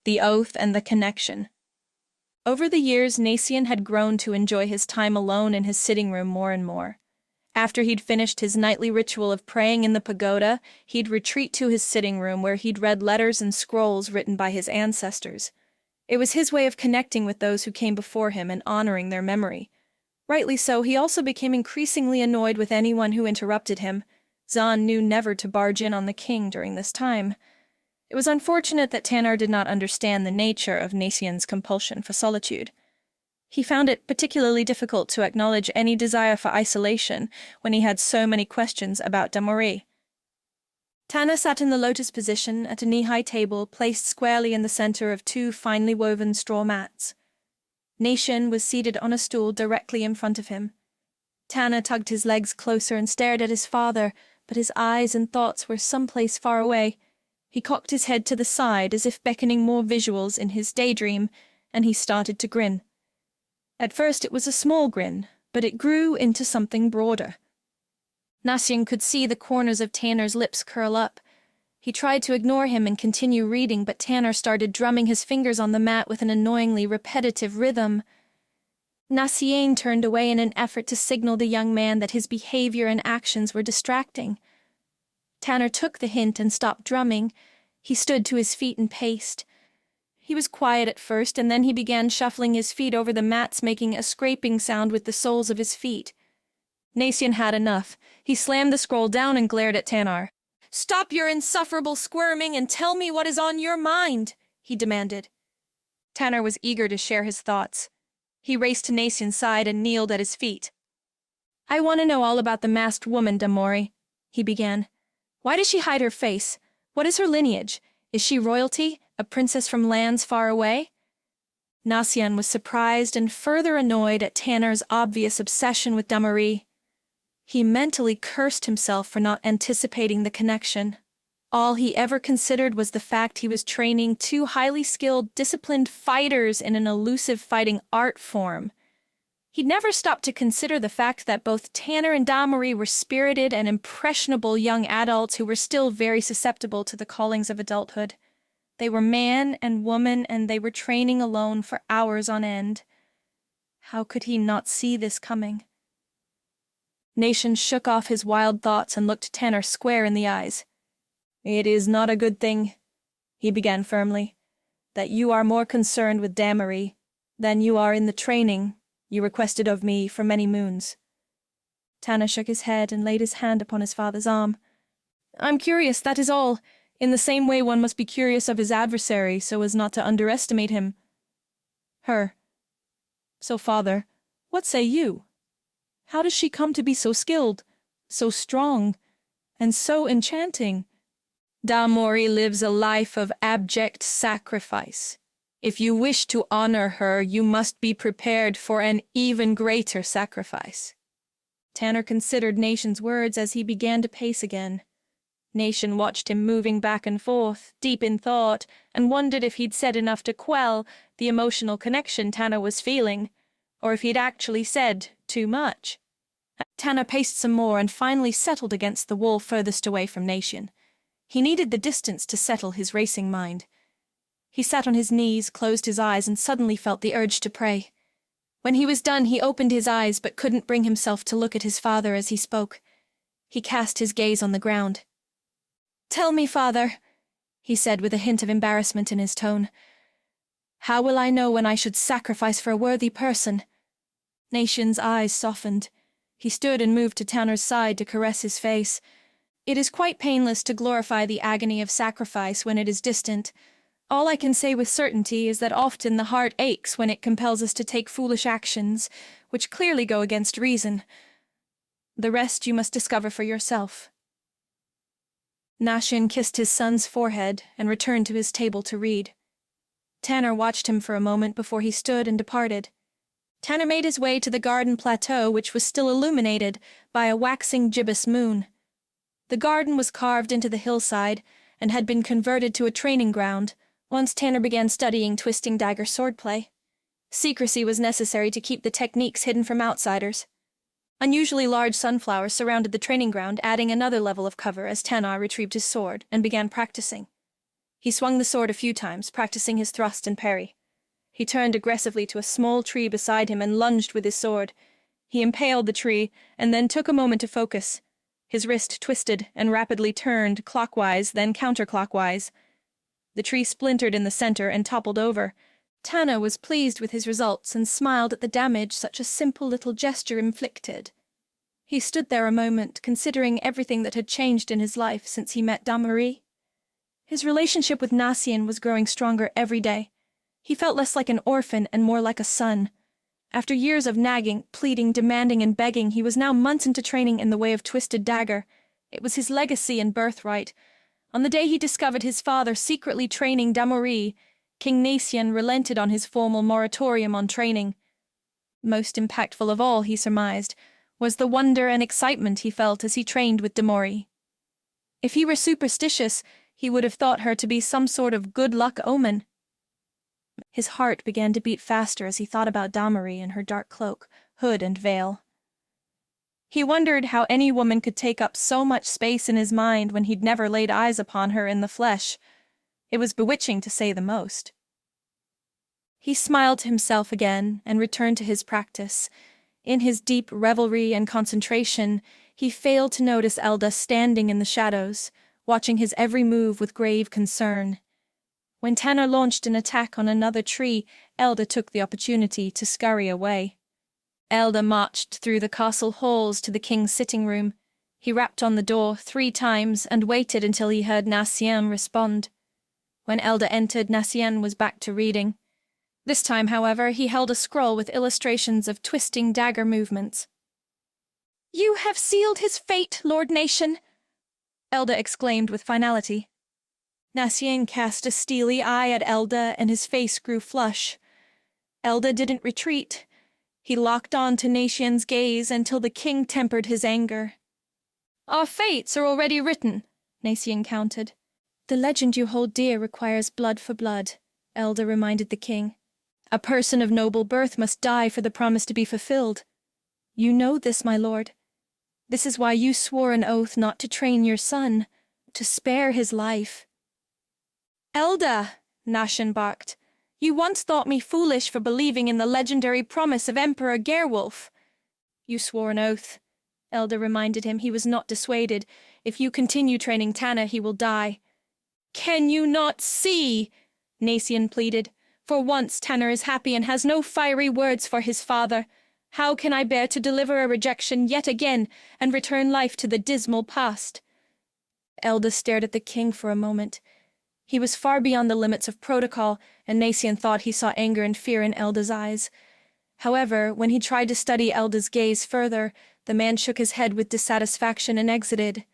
The Oath and the Connection. Over the years, Nacian had grown to enjoy his time alone in his sitting room more and more. After he'd finished his nightly ritual of praying in the pagoda, he'd retreat to his sitting room where he'd read letters and scrolls written by his ancestors. It was his way of connecting with those who came before him and honoring their memory. Rightly so, he also became increasingly annoyed with anyone who interrupted him. Zahn knew never to barge in on the king during this time. It was unfortunate that Tanar did not understand the nature of Nacian's compulsion for solitude. He found it particularly difficult to acknowledge any desire for isolation when he had so many questions about Damori. Tana sat in the lotus position at a knee-high table placed squarely in the center of two finely woven straw mats. Nacian was seated on a stool directly in front of him. Tana tugged his legs closer and stared at his father, but his eyes and thoughts were someplace far away. He cocked his head to the side as if beckoning more visuals in his daydream, and he started to grin. At first it was a small grin, but it grew into something broader. Nacian could see the corners of Tanner's lips curl up. He tried to ignore him and continue reading, but Tanner started drumming his fingers on the mat with an annoyingly repetitive rhythm. Nacian turned away in an effort to signal the young man that his behavior and actions were distracting. Tanner took the hint and stopped drumming. He stood to his feet and paced. He was quiet at first, and then he began shuffling his feet over the mats, making a scraping sound with the soles of his feet. Nacian had enough. He slammed the scroll down and glared at Tanar. "Stop your insufferable squirming and tell me what is on your mind," he demanded. Tanar was eager to share his thoughts. He raced to Nacian's side and kneeled at his feet. "I want to know all about the masked woman, Damori," he began. "Why does she hide her face? What is her lineage? Is she royalty, a princess from lands far away?" Nacian was surprised and further annoyed at Tanar's obvious obsession with Damori. He mentally cursed himself for not anticipating the connection. All he ever considered was the fact he was training two highly skilled, disciplined fighters in an elusive fighting art form. He'd never stopped to consider the fact that both Tanar and Damori were spirited and impressionable young adults who were still very susceptible to the callings of adulthood. They were man and woman, and they were training alone for hours on end. How could he not see this coming? Nacian shook off his wild thoughts and looked Tanar square in the eyes. "It is not a good thing," he began firmly, "that you are more concerned with Damori than you are in the training you requested of me for many moons." Tanar shook his head and laid his hand upon his father's arm. "I'm curious, that is all. In the same way one must be curious of his adversary so as not to underestimate him." "Her. So, father, what say you? How does she come to be so skilled, so strong, and so enchanting?" "Damori lives a life of abject sacrifice. If you wish to honor her, you must be prepared for an even greater sacrifice." Tanar considered Nacian's words as he began to pace again. Nacian watched him moving back and forth, deep in thought, and wondered if he'd said enough to quell the emotional connection Tanar was feeling, or if he'd actually said too much. Tanar paced some more and finally settled against the wall furthest away from Nacian. He needed the distance to settle his racing mind. He sat on his knees, closed his eyes, and suddenly felt the urge to pray. When he was done, he opened his eyes but couldn't bring himself to look at his father as he spoke. He cast his gaze on the ground. "Tell me, father," he said with a hint of embarrassment in his tone. "How will I know when I should sacrifice for a worthy person?" Nacian's eyes softened. He stood and moved to Tanar's side to caress his face. It is quite painless to glorify the agony of sacrifice when it is distant. All I can say with certainty is that often the heart aches when it compels us to take foolish actions, which clearly go against reason. The rest you must discover for yourself. Nacian kissed his son's forehead and returned to his table to read. Tanar watched him for a moment before he stood and departed. Tanar made his way to the garden plateau, which was still illuminated by a waxing gibbous moon. The garden was carved into the hillside and had been converted to a training ground once Tanar began studying twisting dagger swordplay. Secrecy was necessary to keep the techniques hidden from outsiders. Unusually large sunflowers surrounded the training ground, adding another level of cover as Tanar retrieved his sword and began practicing. He swung the sword a few times, practicing his thrust and parry. He turned aggressively to a small tree beside him and lunged with his sword. He impaled the tree, and then took a moment to focus. His wrist twisted and rapidly turned clockwise, then counterclockwise. The tree splintered in the center and toppled over. Tanner was pleased with his results and smiled at the damage such a simple little gesture inflicted. He stood there a moment, considering everything that had changed in his life since he met Damarie. His relationship with Nacien was growing stronger every day. He felt less like an orphan and more like a son. After years of nagging, pleading, demanding, and begging, he was now months into training in the way of Twisted Dagger. It was his legacy and birthright. On the day he discovered his father secretly training Damarie, King Nacien relented on his formal moratorium on training. Most impactful of all, he surmised, was the wonder and excitement he felt as he trained with Damarie. If he were superstitious, he would have thought her to be some sort of good luck omen. His heart began to beat faster as he thought about Damarie and her dark cloak, hood, and veil. He wondered how any woman could take up so much space in his mind when he'd never laid eyes upon her in the flesh. It was bewitching to say the most. He smiled to himself again and returned to his practice. In his deep revelry and concentration, he failed to notice Elda standing in the shadows, watching his every move with grave concern. When Tanner launched an attack on another tree, Elda took the opportunity to scurry away. Elda marched through the castle halls to the king's sitting room. He rapped on the door 3 times and waited until he heard Nacien respond. When Elda entered, Nacien was back to reading. This time, however, he held a scroll with illustrations of twisting dagger movements. "You have sealed his fate, Lord Nation," Elda exclaimed with finality. Nacien cast a steely eye at Elda, and his face grew flush. Elda didn't retreat. He locked on to Nacien's gaze until the king tempered his anger. "Our fates are already written," Nacien countered. "The legend you hold dear requires blood for blood," Elda reminded the king. "A person of noble birth must die for the promise to be fulfilled. You know this, my lord. This is why you swore an oath not to train your son, to spare his life." "Elda," Nacien barked, "you once thought me foolish for believing in the legendary promise of Emperor Gerwolf." "You swore an oath," Elda reminded him. "He was not dissuaded. If you continue training Tanner, he will die." "Can you not see?" Nacien pleaded. "For once Tanner is happy and has no fiery words for his father. How can I bear to deliver a rejection yet again and return life to the dismal past?" Elda stared at the king for a moment. He was far beyond the limits of protocol, and Nacien thought he saw anger and fear in Elda's eyes. However, when he tried to study Elda's gaze further, the man shook his head with dissatisfaction and exited.